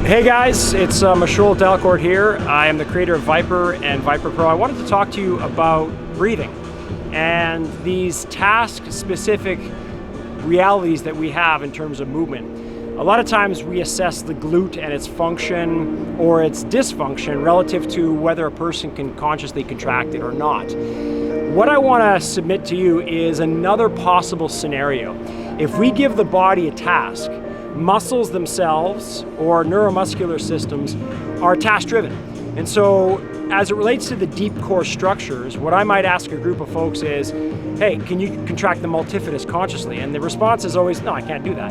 Hey guys, it's Michol Dalcourt here. I am the creator of Viper and Viper Pro. I wanted to talk to you about breathing and these task-specific realities that we have in terms of movement. A lot of times we assess the glute and its function or its dysfunction relative to whether a person can consciously contract it or not. What I want to submit to you is another possible scenario. If we give the body a task, muscles themselves or neuromuscular systems are task-driven. And so as it relates to the deep core structures, what I might ask a group of folks is, hey, can you contract the multifidus consciously? And the response is always, no, I can't do that.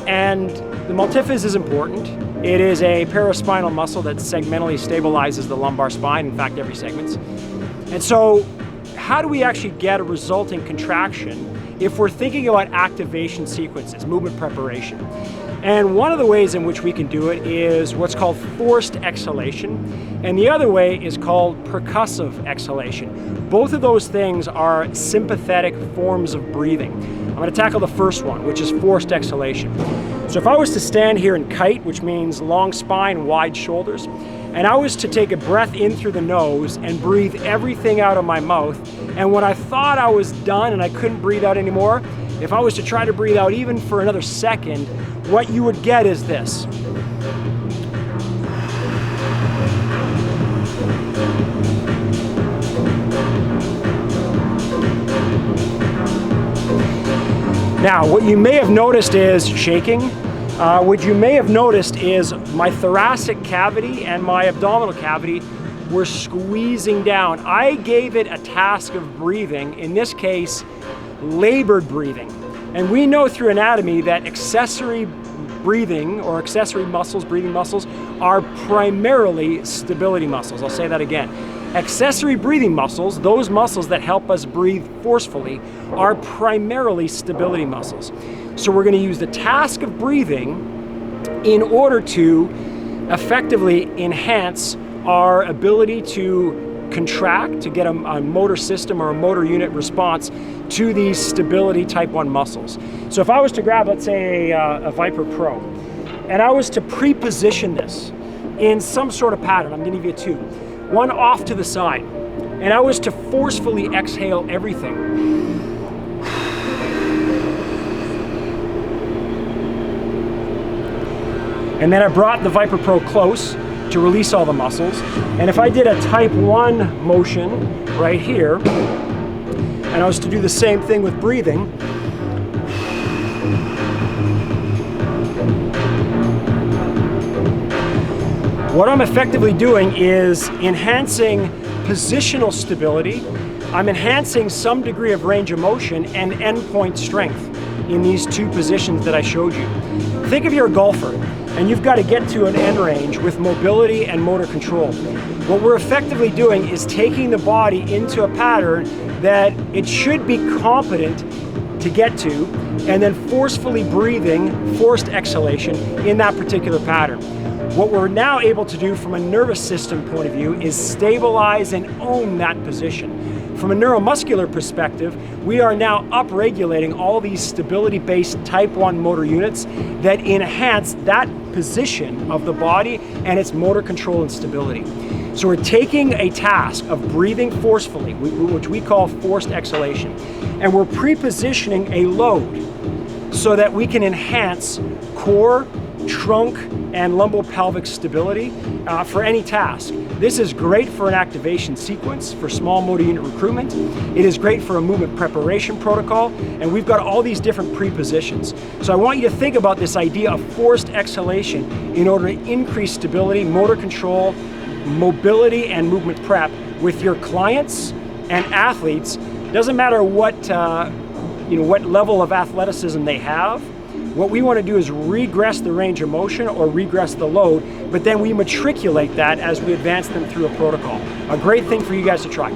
And the multifidus is important. It is a paraspinal muscle that segmentally stabilizes the lumbar spine, in fact, every segment. And so how do we actually get a resulting contraction if we're thinking about activation sequences, movement preparation? And one of the ways in which we can do it is what's called forced exhalation, and the other way is called percussive exhalation. Both of those things are sympathetic forms of breathing. I'm going to tackle the first one, which is forced exhalation. So if I was to stand here and kite, which means long spine, wide shoulders, and I was to take a breath in through the nose and breathe everything out of my mouth, and when I thought I was done and I couldn't breathe out anymore, if I was to try to breathe out even for another second, what you would get is this. Now, what you may have noticed is shaking. What you may have noticed is my thoracic cavity and my abdominal cavity were squeezing down. I gave it a task of breathing, in this case, labored breathing. And we know through anatomy that accessory breathing or accessory muscles, breathing muscles, are primarily stability muscles. I'll say that again. Accessory breathing muscles, those muscles that help us breathe forcefully, are primarily stability muscles. So we're going to use the task of breathing in order to effectively enhance our ability to contract, to get a motor system or a motor unit response to these stability type 1 muscles. So if I was to grab, let's say, a Viper Pro, and I was to pre-position this in some sort of pattern, I'm going to give you two. One off to the side, and I was to forcefully exhale everything. And then I brought the Viper Pro close to release all the muscles. And if I did a type 1 motion right here, and I was to do the same thing with breathing, what I'm effectively doing is enhancing positional stability. I'm enhancing some degree of range of motion and endpoint strength in these two positions that I showed you. Think of you're a golfer and you've got to get to an end range with mobility and motor control. What we're effectively doing is taking the body into a pattern that it should be competent to get to, and then forcefully breathing, forced exhalation in that particular pattern. What we're now able to do from a nervous system point of view is stabilize and own that position. From a neuromuscular perspective, we are now upregulating all these stability-based type 1 motor units that enhance that position of the body and its motor control and stability. So we're taking a task of breathing forcefully, which we call forced exhalation, and we're pre-positioning a load so that we can enhance core, trunk, and lumbopelvic stability for any task. This is great for an activation sequence, for small motor unit recruitment. It is great for a movement preparation protocol, and we've got all these different pre-positions. So I want you to think about this idea of forced exhalation in order to increase stability, motor control, mobility, and movement prep with your clients and athletes. Doesn't matter what level of athleticism they have. What we want to do is regress the range of motion or regress the load, but then we matriculate that as we advance them through a protocol. A great thing for you guys to try.